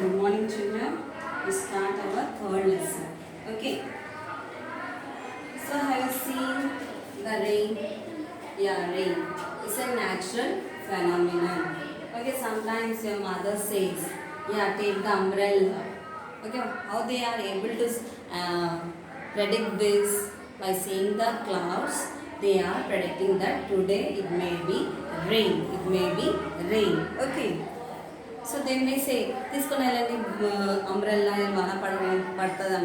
Good morning, children. We start our third lesson. Okay. So have you seen the rain? Yeah, rain. It's a natural phenomenon. Okay. Sometimes your mother says, "Yeah, take the umbrella." Okay. How they are able to uh, predict this by seeing the clouds? They are predicting that today it may be rain. It may be rain. Okay. So they may say తీసుకొని వెళ్ళండి umbrella వాన పడుతుంది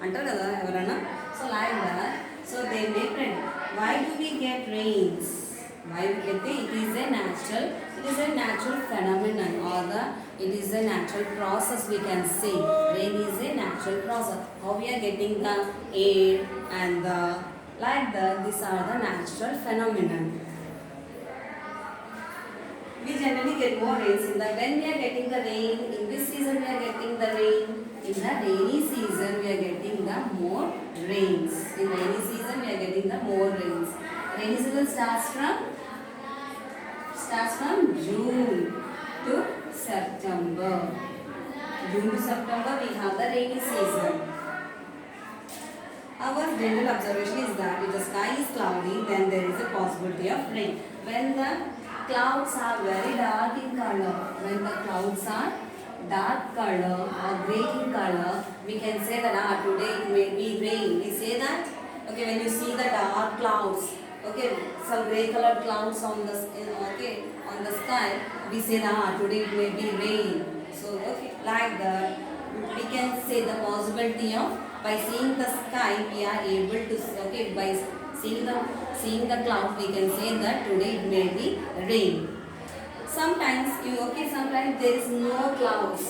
అంటారు కదా ఎవరైనా so like that so they may friend why do we get rains why అయితే it is a natural phenomenon or the it is a natural process we can say rain is a natural process how we are getting the air and the like that this are the natural phenomenon. We generally get more rains in the when we are getting the rain in which season we are getting the rain in the rainy season we are getting the more rains in rainy season we are getting the more rains. Rainy season starts from June to September. June to September we have the rainy season. Our general observation is that if the sky is cloudy then there is a possibility of rain. When the clouds are very dark in color, when the clouds are dark color or grey in color, we can say that today it may be rain. We say that, okay, when you see the dark clouds, okay, some grey colored clouds on the on the sky, we say that today it may be rain. So okay, like that, we can say the possibility of by seeing the sky we are able to by seeing the cloud we can say that today it may be rain. Sometimes there is no clouds,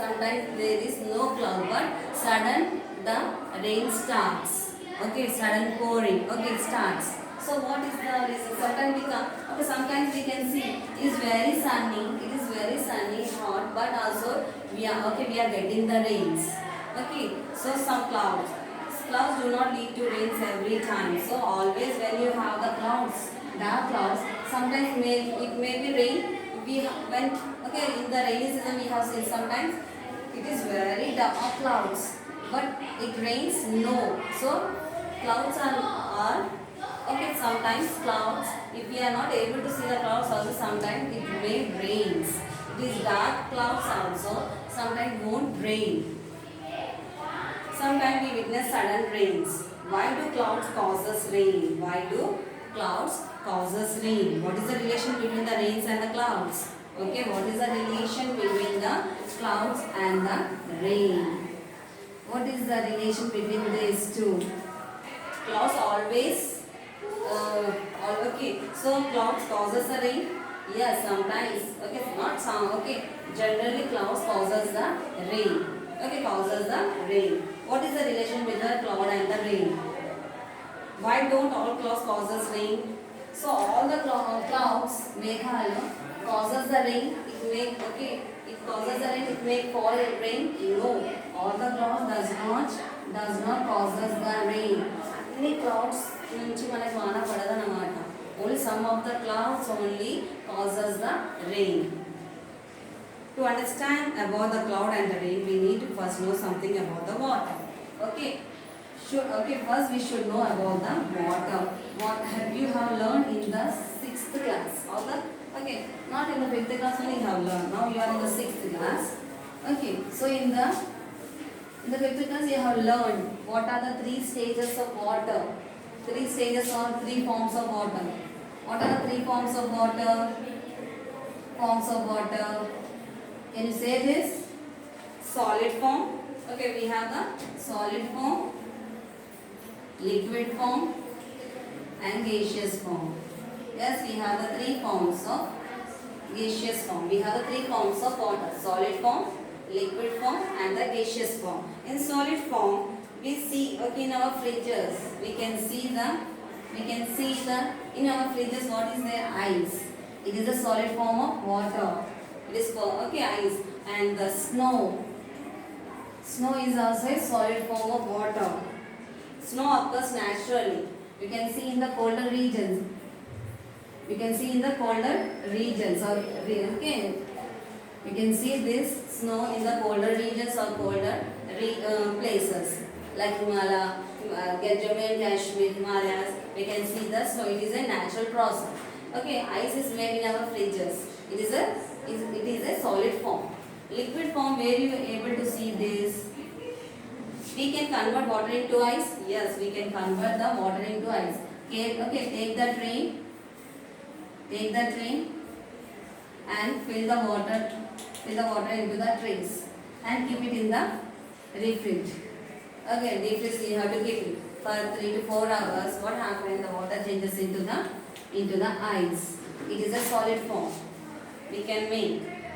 sometimes there is no cloud, but sudden the rain starts, sudden pouring, starts. So what is the reason? Sometimes we can see it is very sunny, hot, but also we are getting the rains. So some clouds do not lead to rains every time. So always when you have the clouds, dark clouds, sometimes it may be rain. In the rainy season we have seen sometimes it is very dark clouds, but it rains no. So clouds are sometimes clouds, if we are not able to see the clouds also, sometimes it may rains. It is dark clouds also, sometimes won't rain. Sometimes we witness sudden rains. Why do clouds causes rain? Why do clouds causes rain? What is the relation between the rains and the clouds? What is the relation between the clouds and the rain? What is the relation between these two? Clouds always so clouds causes the rain? Yes, sometimes. Not some. Generally clouds causes the rain. Causes the rain. What is the relation between the cloud and the rain? Why don't all clouds causes rain? So all the clouds causes the rain. It causes the rain. It may fall rain. No, all the clouds does not causes the rain. Any clouds nunchi manaku vaana padadannamata. Only some of the clouds only causes the rain. To understand about the cloud and the rain, we need to first know something about the water. First we should know about the water. What you have learned in the 6th class? Not in the 5th class only you have learned. Now you are in the 6th class. So in the 5th class you have learned what are the 3 stages of water. 3 stages or 3 forms of water. What are the 3 forms of water? Can you say this? Solid form. We have the solid form, liquid form and gaseous form. Yes, we have the 3 forms of gaseous form. We have the 3 forms of water: solid form, liquid form and the gaseous form. In solid form, we see in our fridges, we can see the in our fridges what is there? Ice. It is a solid form of water. It is ice. And the snow is also a solid form of water. Snow occurs naturally. You can see in the colder regions. You can see this snow in the colder regions or colder places like Himalaya, Jammu and Kashmir, Himalayas. We can see the snow. It is a natural process. Okay, ice is made in our fridges. It is a solid form. Liquid form, where you are able to see this. We can convert water into ice. Yes, we can convert the water into ice. Okay, take the train. Take the train and fill the water into the trays and keep it in the refrigerator. Okay, refrigerator you have to keep it for 3 to 4 hours. What happens? The water changes into the ice. It is a solid form. We can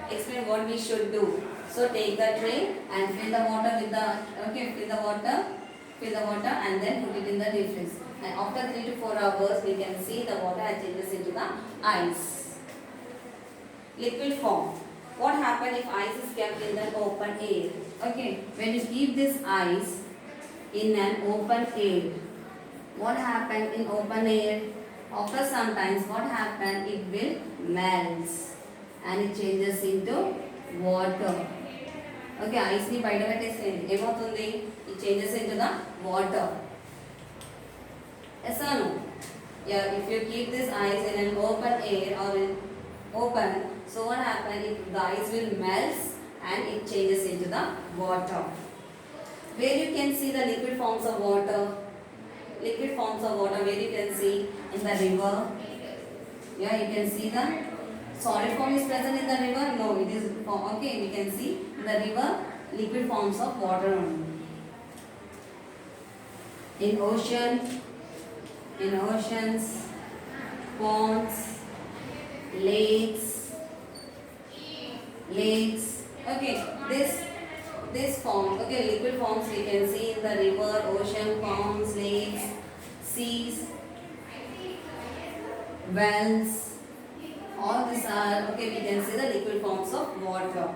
explain what we should do. So take the tray and fill the water fill the water and then put it in the refrigerator. And after 3 to 4 hours, we can see the water changes into the ice. Liquid form. What happens if ice is kept in the open air? Okay, when you keep this ice in an open air, what happens in open air? After some times, what happens? It will melt and it changes into water. Okay, ice ni బయట పెట్టేసేయండి ఏమవుతుంది? It changes into the water. Yes or no? Yeah, if you keep this ice in an open air or in open, so what happens? The ice will melt and it changes into the water. Where you can see the liquid forms of water? Liquid forms of water, where you can see in the river. Yeah, you can see the solid form is present in the river. No, it is okay. We can see in the river liquid forms of water only. In oceans, ponds, lakes. Okay, this form. Okay, liquid forms we can see in the river, ocean, ponds, lakes, seas, wells. All these are okay. We can see the liquid forms of water.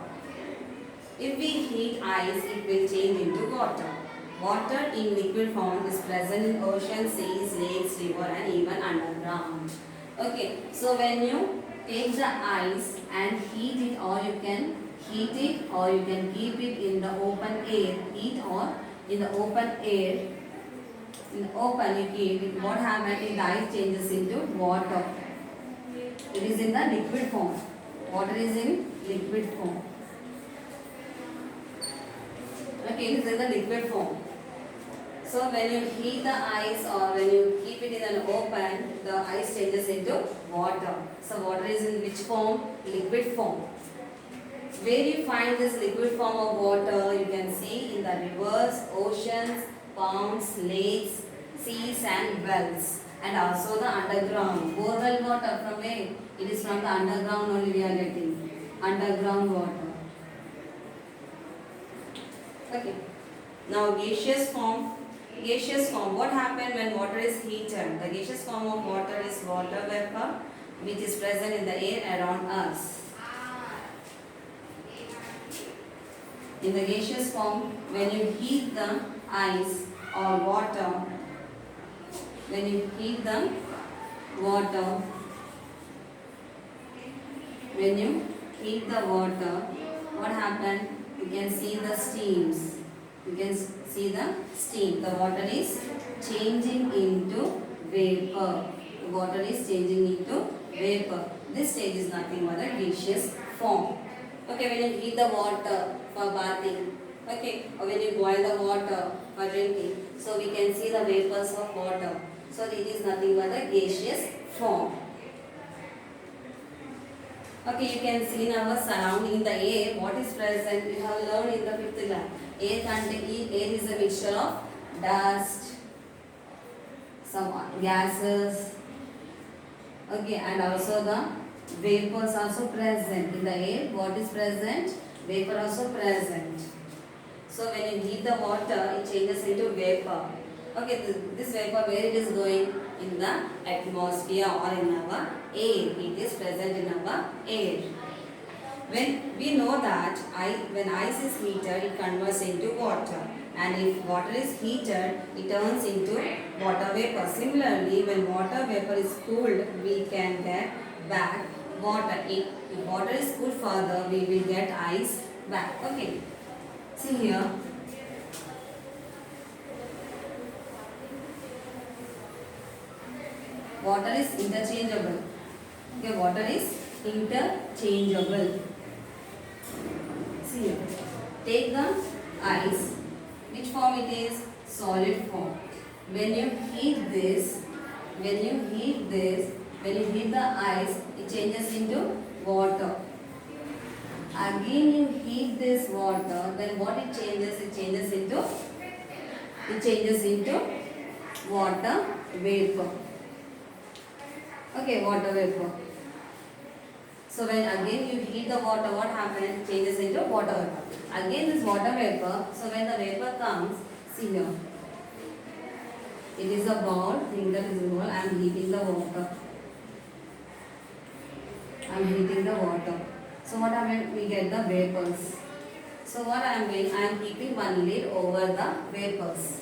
If we heat ice, it will change into water. Water in liquid form is present in ocean, seas, lakes, river, and even underground. Okay, so when you take the ice and heat it, or you can heat it, or you can keep it in the open air. Heat or in the open air. In the open, you keep it. What happens? The ice changes into water. It is in the liquid form. Water is in liquid form. Okay, it is in the liquid form. So when you heat the ice or when you keep it in an open, the ice changes into water. So water is in which form? Liquid form. Where you find this liquid form of water? You can see in the rivers, oceans, ponds, lakes, seas and wells. And also the underground. Borewell water from where? It is from the underground only we are getting. Underground water. Okay. Now gaseous form. Gaseous form. What happens when water is heated? The gaseous form of water is water vapor which is present in the air around us. In the gaseous form, when you heat the ice or water, when you heat the water, what happens? You can see the steams. You can see the steam. The water is changing into vapor. The water is changing into vapor. This stage is nothing but a gaseous form. Okay, when you heat the water for bathing, okay, or when you boil the water for drinking, so we can see the vapors of water. So it is nothing but a gaseous form. Okay, you can see in our surrounding the air what is present. You have learned in the 5th class. Air is a mixture of dust, some gases, okay, and also the vapors also present in the air. What is present? Vapor also present. So when you heat the water, it changes into vapor. Okay, this vapor, where it is going? In the atmosphere or in our air. It is present in our air. When we know that when ice is heated, it converts into water. And if water is heated, it turns into water vapor. Similarly, when water vapor is cooled, we can get back water. If water is put further, we will get ice back. Okay. See here. Water is interchangeable. Okay, water is interchangeable. See here. Take the ice. Which form it is? Solid form. When you heat this, when you heat the ice, it changes into water. Again you heat this water, then what it changes? It changes into water vapor. Okay, water vapor. So when again you heat the water, what happens? It changes into water vapor. Again this water vapor, so when the vapor comes, see here. It is a bowl, think that is a bowl, I am heating the water. I am heating the water. So what happens? We get the vapors. So what I am doing? I am keeping one lid over the vapors.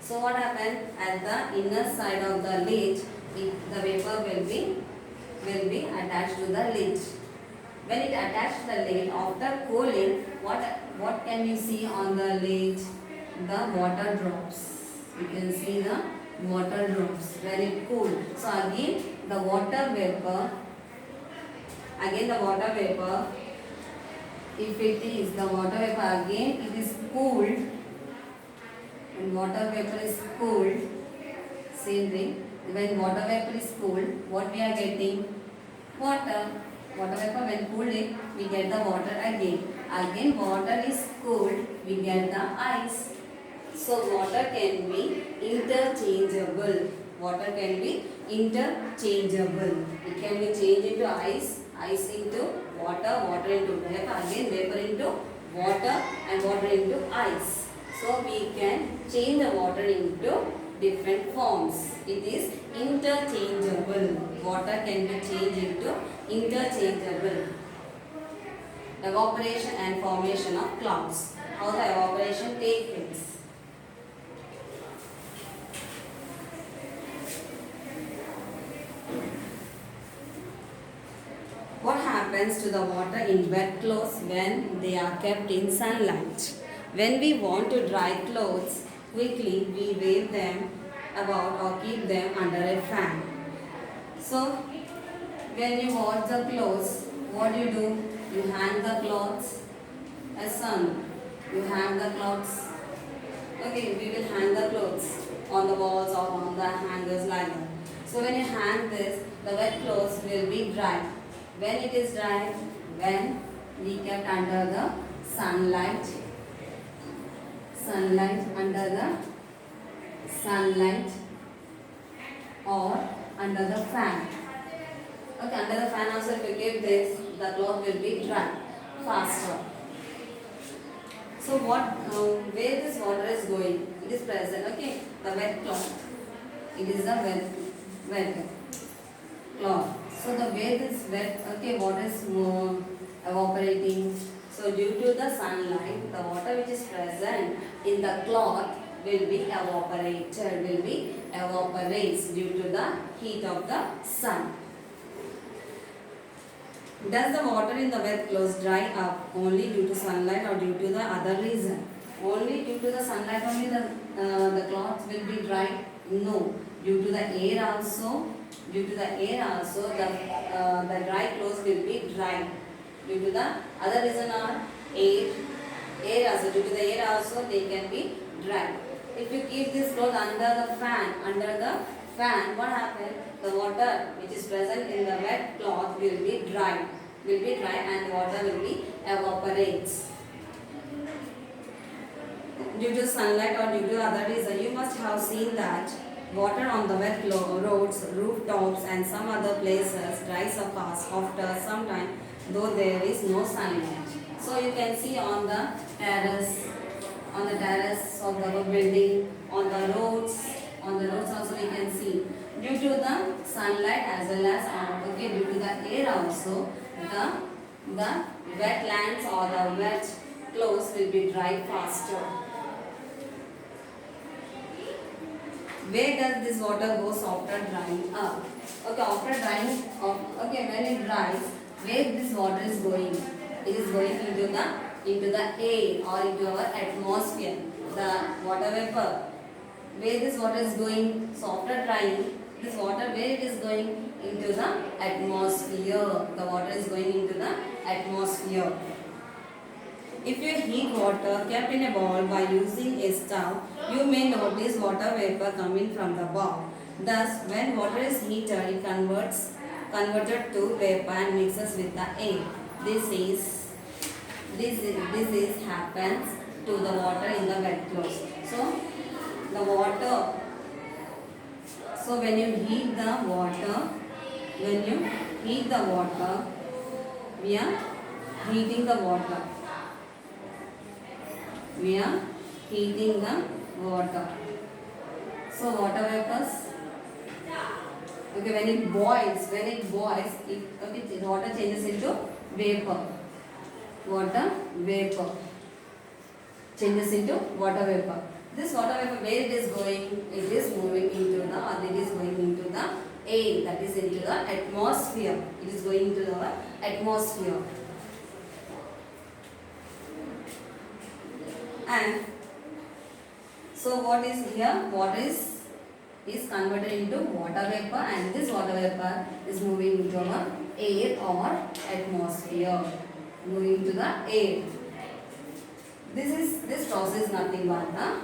So what happens? At the inner side of the lid, the vapor will be attached to the lid. When it attached to the lid, after cooling, what can you see on the lid? The water drops. You can see the water drops when it cooled. So again the water vapor, if it is the water vapor, again it is cooled. When water vapor is cooled, same thing. When water vapor is cooled, what we are getting? Water. Water vapor, when cooled, we get the water again. Again water is cooled, we get the ice. So water can be interchangeable. It can be changed into ice into water, water into vapor, again vapor into water and water into ice. So we can change the water into different forms. It is interchangeable. Water can be changed into interchangeable. Evaporation and formation of clouds. How the evaporation takes place. What happens to the water in wet clothes when they are kept in sunlight? When we want to dry clothes quickly, we wave them about or keep them under a fan. So, when you wash the clothes, what do? You hang the clothes. As son, you hang the clothes. Okay, we will hang the clothes on the walls or on the hangers like that. So when you hang this, the wet clothes will be dry. When it is dry, when we kept under the sunlight or under the fan. Okay, under the fan also if you keep this, the cloth will be dry faster. So where this water is going? It is present. Okay, the wet cloth. It is the wet cloth. So the way this wet, okay, water is evaporating. So due to the sunlight, the water which is present in the cloth will be evaporates due to the heat of the sun. Does the water in the wet clothes dry up only due to sunlight or due to the other reason? Only due to the sunlight only the cloth will be dry? No. Due to the air also, the dry clothes will be dry. Due to the other reason are air also. Due to the air also they can be dry. If you keep this cloth under the fan, what happens? The water which is present in the wet cloth will be dry and water will be evaporates. Due to sunlight or due to other reason, you must have seen that water on the wet roads, rooftops and some other places dries up fast after some time, though there is no sunlight. So you can see on the terrace of the building, on the roads also we can see. Due to the sunlight as well as due to the air also, the wetlands or the wet clothes will be dry faster. Where does this water goes after drying up? Okay, after drying up, okay, when it dries, where this water is going? It is going into the air or into our atmosphere. The water vapor. Where this water is going? So after drying, this water where it is going? Into the atmosphere. The water is going into the atmosphere. If you heat water kept in a bowl by using a stove, you may notice water vapor coming from the bowl. Thus, when water is heated, it converted to vapor and mixes with the air. This is happens to the water in the wet clothes. So, the water. So when you heat the water, we are heating the water. We are heating the water. So water vapors. Okay, when it boils, the water changes into vapor. Water vapor changes into water vapor. This water vapor, where it is going? It is moving into the, or it is going into the air, that is into the atmosphere. It is going into the atmosphere. And so what is here? Water is converted into water vapor, and this water vapor is moving into our air or atmosphere. Moving to the air. This process is nothing but the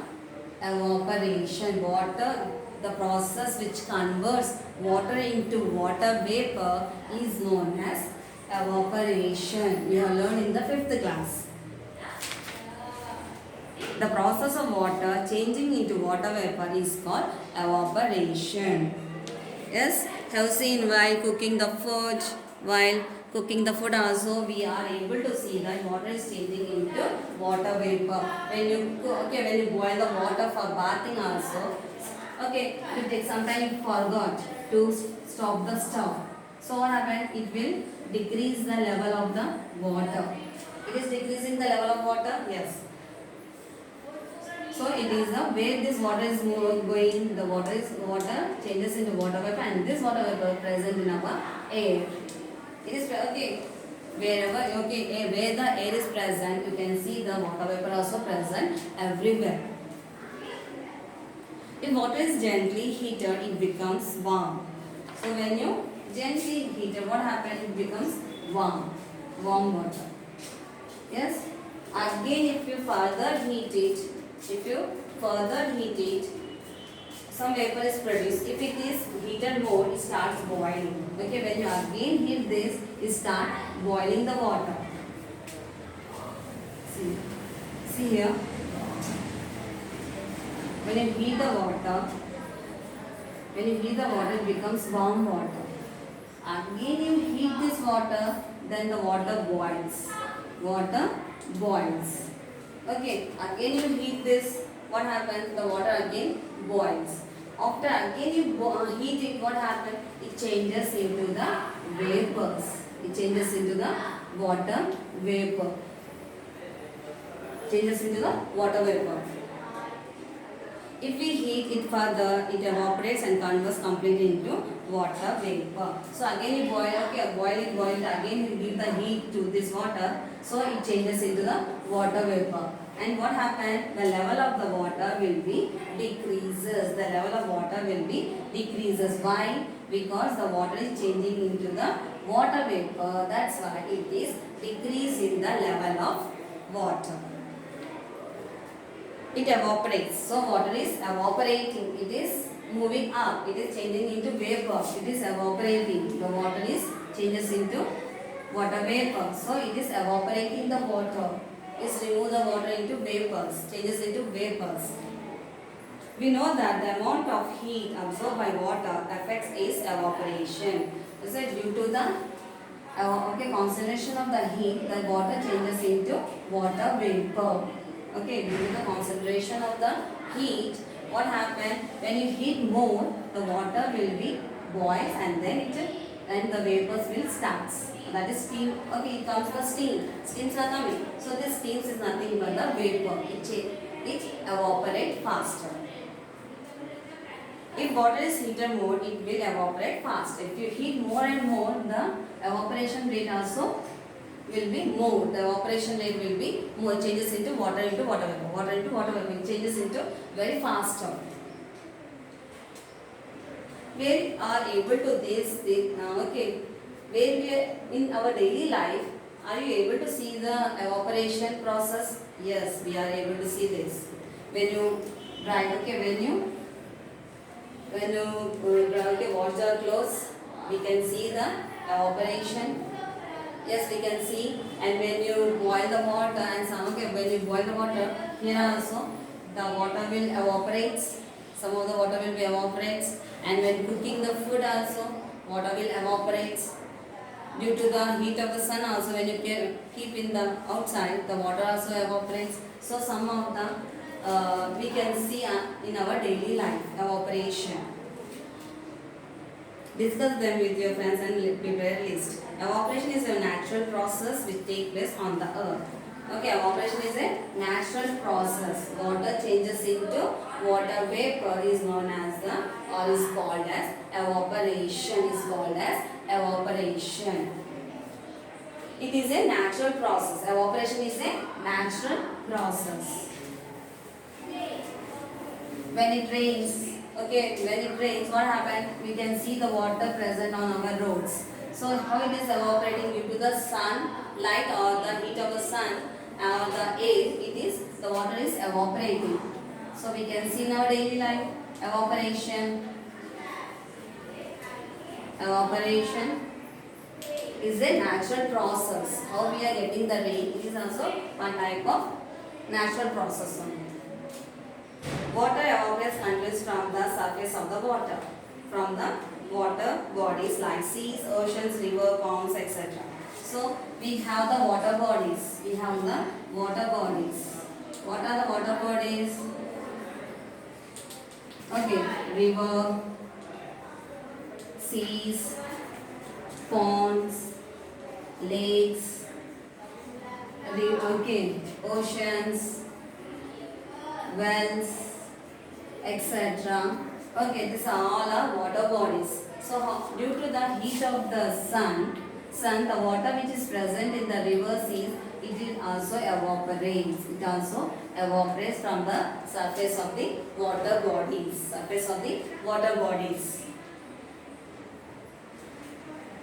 evaporation. Water, the process which converts water into water vapor is known as evaporation. You have learned in the 5th class. The process of water changing into water vapor is called evaporation. Yes, have seen while cooking the food also we are able to see that water is changing into water vapor. When you boil the water for bathing also, okay, you take some time, you forgot to stop the stove. So what happened? It will decrease the level of the water. It is decreasing the level of water. Yes. So it is the where this water is going, the water changes into water vapor, and this water vapor present in our air. It is okay. Where the air is present, you can see the water vapor also present everywhere. If water is gently heated, it becomes warm. So when you gently heat it, what happens? It becomes warm water. Yes. Again, if you further heat it, some vapor is produced. If it is heated more, it starts boiling. Okay, when you again heat this, it start boiling the water. See here. When you heat the water, it becomes warm water. Again you heat this water, then the water boils. Okay, again you heat this, what happens? The water again boils. After again you heat it, what happens? It changes into the vapors. It changes into the water vapor. If we heat it further, it evaporates and converts completely into water vapor. So again you boil it, again you give the heat to this water, so it changes into the water vapor. And what happens? The level of the water will be decreases. Why? Because the water is changing into the water vapor. That's why it is decreasing the level of water. It evaporates. So water is evaporating. It is moving up. It is changing into vapor. It is evaporating. The water changes into water vapor. So it is evaporating the water. It removes the water into vapors. Changes into vapors. We know that the amount of heat absorbed by water affects its evaporation. So due to the concentration of the heat, the water changes into water vapor. Okay, due to the concentration of the heat, what happens? When you heat more, the water will be boils, and then the vapors will start. That is steam. Okay, it comes the steam. Steams are coming. So this steams is nothing but the vapor. It evaporates faster. If water is heated more, it will evaporate fast. If you heat more and more, the evaporation rate also will be more. The evaporation rate will be more. Changes into water vapor. Water into water vapor. Changes into very fast. We are able to okay. Where we are in our daily life, are you able to see the evaporation process? Yes, we are able to see this. When you dry, okay, when you okay, wash our clothes, we can see the evaporation. Yes, we can see. And when you boil the water and some, okay, when you boil the water, here also the water will evaporate. Some of the water will be evaporates. And when cooking the food also, water will evaporate. Due to the heat of the sun also, when you keep in the outside, the water also evaporates. So some of the we can see in our daily life evaporation. Discuss them with your friends and prepare a list. Evaporation is a natural process which takes place on the earth. Okay, evaporation is a natural process. Water changes into water vapor is known as the or is called as evaporation. Is called as evaporation. It is a natural process. Evaporation is a natural process. When it rains, okay, when it rains, what happens? We can see the water present on our roads. So how it is evaporating due to the sun, light or the heat of the sun or the air, it is the water is evaporating. So we can see in our daily life evaporation. Evaporation is a natural process. How we are getting the rain, it is also one type of natural process only. Water evaporates continues from the surface of the water, from the water bodies like seas, oceans, river, ponds, etc. So we have the water bodies. We have the water bodies. What are the water bodies? Okay, river, seas, ponds, lakes, okay, oceans, wells, etc. Okay, these are all our water bodies. So due to the heat of the sun, the water which is present in the river seas, it also evaporates. It also evaporates from the surface of the water bodies. Surface of the water bodies.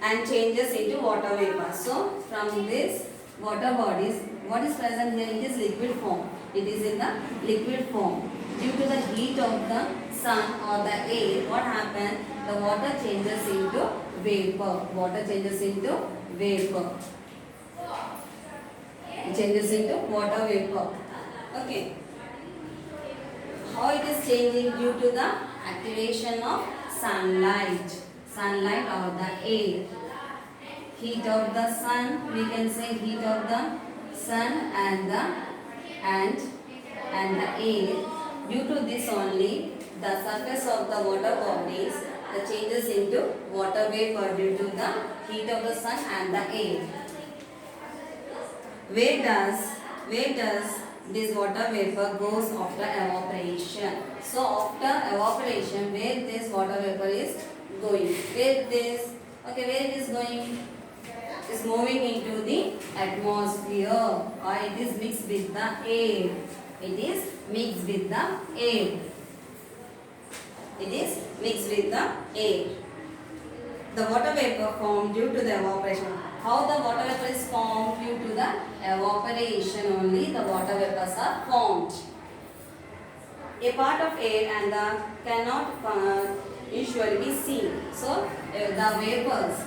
And changes into water vapor. So from this water bodies, what is present here? It is liquid form. It is in the liquid form. Due to the heat of the sun or the air, what happens? The water changes into vapor. Water changes into vapor. It changes into water vapor. Okay. How it is changing? Due to the activation of sunlight. Sunlight or the air. Heat of the sun, we can say heat of the sun and the air. Due to this only, the surface of the water bodies changes into water vapor due to the heat of the sun and the air. Where does this water vapor goes after evaporation? So after evaporation, where this water vapor is going? Where it is going? Is moving into the atmosphere or it is mixed with the air. It is mixed with the air. It is mixed with the air. The water vapor formed due to the evaporation. How the water vapor is formed? Due to the evaporation only the water vapors are formed. A part of air and the cannot usually be seen. So the vapors,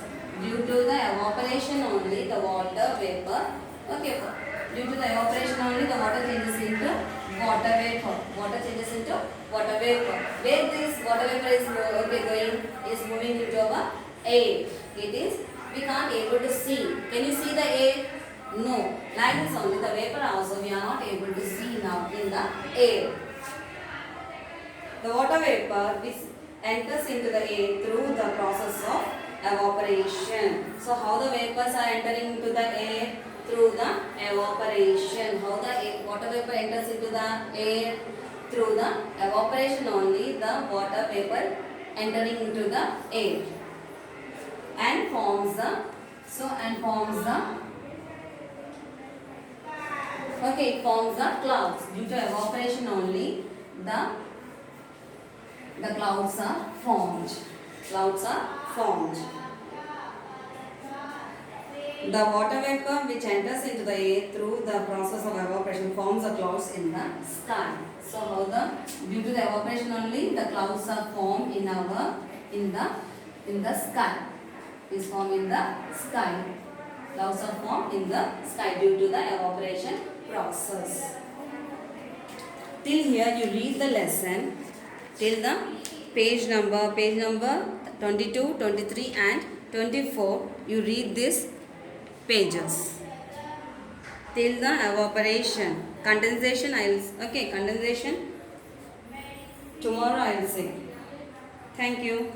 due to the evaporation only the water vapor, okay, due to the evaporation only the water changes into water vapor. Water changes into water vapor. Where this water vapor is going is moving into our air. It is, we can't able to see. Can you see the air? No. Like this only the vapor also we are not able to see now in the air. The water vapor which enters into the air through the process of evaporation. So how the vapors are entering into the air? Through the evaporation. How the water vapor enters into the air? through the evaporation only the water vapor entering into the air and forms the it forms the clouds. Due to evaporation only the clouds are formed. Clouds are formed. The water vapor which enters into the air through the process of evaporation forms the clouds in the sky. So how due to the evaporation only the clouds are formed in the sky. Is formed in the sky. Clouds are formed in the sky due to the evaporation process. Till here you read the lesson till the page number 22, 23 and 24. You read this pages till the evaporation. Condensation condensation tomorrow I will say. Thank you.